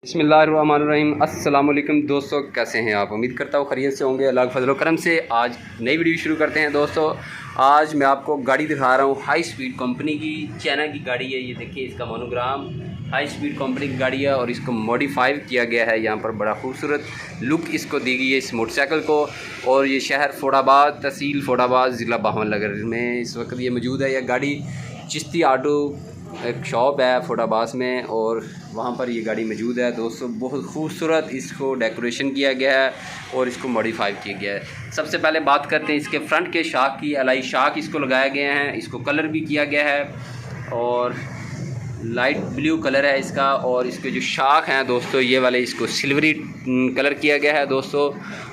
बिस्मिल्लाहिर्रहमानिर्रहीम। अस्सलाम वालेकुम दोस्तों, कैसे हैं आप? उम्मीद करता हूँ खैरियत से होंगे। अल्लाह के फजल करम से आज नई वीडियो शुरू करते हैं दोस्तों। आज मैं आपको गाड़ी दिखा रहा हूँ, हाई स्पीड कंपनी की चाइना की गाड़ी है। ये देखिए, इसका मोनोग्राम हाई स्पीड कंपनी की गाड़ी है और इसको मॉडिफाई किया गया है। यहाँ पर बड़ा खूबसूरत लुक इसको दी गई है इस मोटरसाइकिल को। और ये शहर फोडाबाद, तहसील फोडाबाद, ज़िला बावनगर में इस वक्त ये मौजूद है। यह गाड़ी चिश्ती ऑटो एक शॉप है फोडाबाद में और वहाँ पर ये गाड़ी मौजूद है दोस्तों। बहुत खूबसूरत इसको डेकोरेशन किया गया है और इसको मॉडिफाई किया गया है। सबसे पहले बात करते हैं इसके फ्रंट के शाख की। एलआई शाख इसको लगाए गए हैं, इसको कलर भी किया गया है और लाइट ब्लू कलर है इसका। और इसके जो शाख हैं दोस्तों, ये वाले इसको सिल्वरी कलर किया गया है दोस्तों।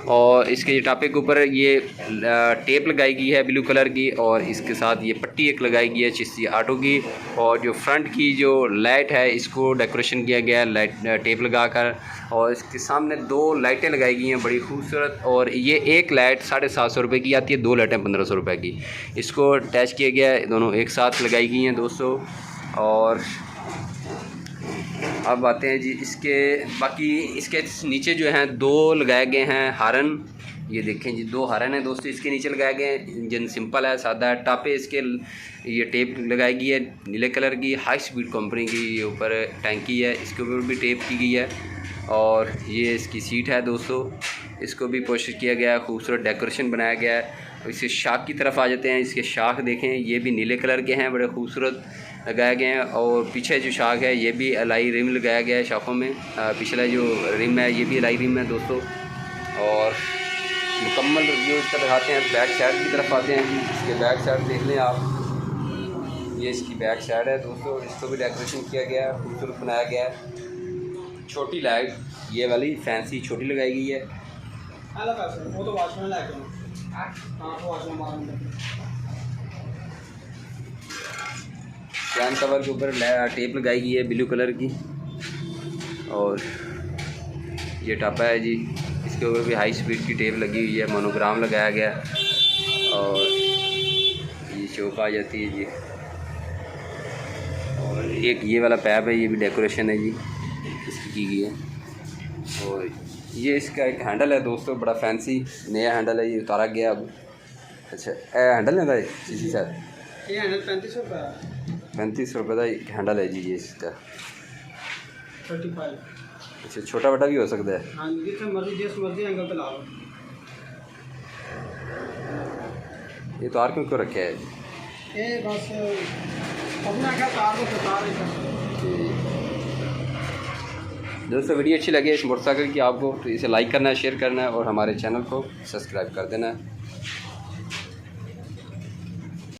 और इसके टापे के ऊपर ये टेप लगाई गई है ब्लू कलर की और इसके साथ ये पट्टी एक लगाई गई है चिश्ती ऑटो की। और जो फ्रंट की जो लाइट है इसको डेकोरेशन किया गया है लाइट टेप लगाकर। और इसके सामने दो लाइटें लगाई गई हैं बड़ी खूबसूरत। और ये एक लाइट 750 रुपये की आती है, दो लाइटें 1500 रुपये की। इसको अटैच किया गया है, दोनों एक साथ लगाई गई हैं दोस्तों। और अब आते हैं जी इसके बाकी इसके नीचे जो हैं दो लगाए गए हैं हारन। ये देखें जी, दो हारन हैं दोस्तों इसके नीचे लगाए गए हैं। इंजन सिंपल है, सादा है। टापे इसके ये टेप लगाई गई है नीले कलर की, हाई स्पीड कंपनी की। ये ऊपर टैंकी है, इसके ऊपर भी टेप की गई है। और ये इसकी सीट है दोस्तों, इसको भी कोशिश किया गया है, खूबसूरत डेकोरेशन बनाया गया है। इसके शाख की तरफ आ जाते हैं। इसके शाख देखें, ये भी नीले कलर के हैं, बड़े खूबसूरत लगाए गए हैं। और पीछे जो शाख है ये भी एलआई रिम लगाया गया है शाखों में। पिछला जो रिम है ये भी एलआई रिम है दोस्तों। और मुकम्मल रिव्यू इसका दिखाते हैं। बैक साइड की तरफ आते हैं जी। इसके बैक साइड देख लें आप, ये इसकी बैक साइड है दोस्तों। इसको भी डेकोरेशन किया गया है, खूबसूरत बनाया गया है। छोटी लाइट ये वाली फैंसी छोटी लगाई गई है। वो तो कैन कवर के ऊपर टेप लगाई गई है ब्लू कलर की। और ये टापा है जी, इसके ऊपर भी हाई स्पीड की टेप लगी हुई है, मोनोग्राम लगाया गया। और ये चौक आ जाती है जी। और एक ये वाला पैप है, ये भी डेकोरेशन है जी, इसकी की गई है। और ये इसका एक हैंडल है दोस्तों, बड़ा फैंसी नया हैंडल है, ये उतारा गया अब। अच्छा हैंडल है जी सर, ये हैंडल 3500 रुपये का एक हैंडल है जी। ये इसका 35। अच्छा, छोटा बड़ा भी हो सकता है। हाँ, जितना मर्जी जिस मर्जी एंगल पे ला लो। ये तार क्यों रखे है? ये बस अपना क्या तार को तार है। दोस्तों वीडियो अच्छी लगे इस मोटरसाइकिल की आपको तो इसे लाइक करना है, शेयर करना है और हमारे चैनल को सब्सक्राइब कर देना है।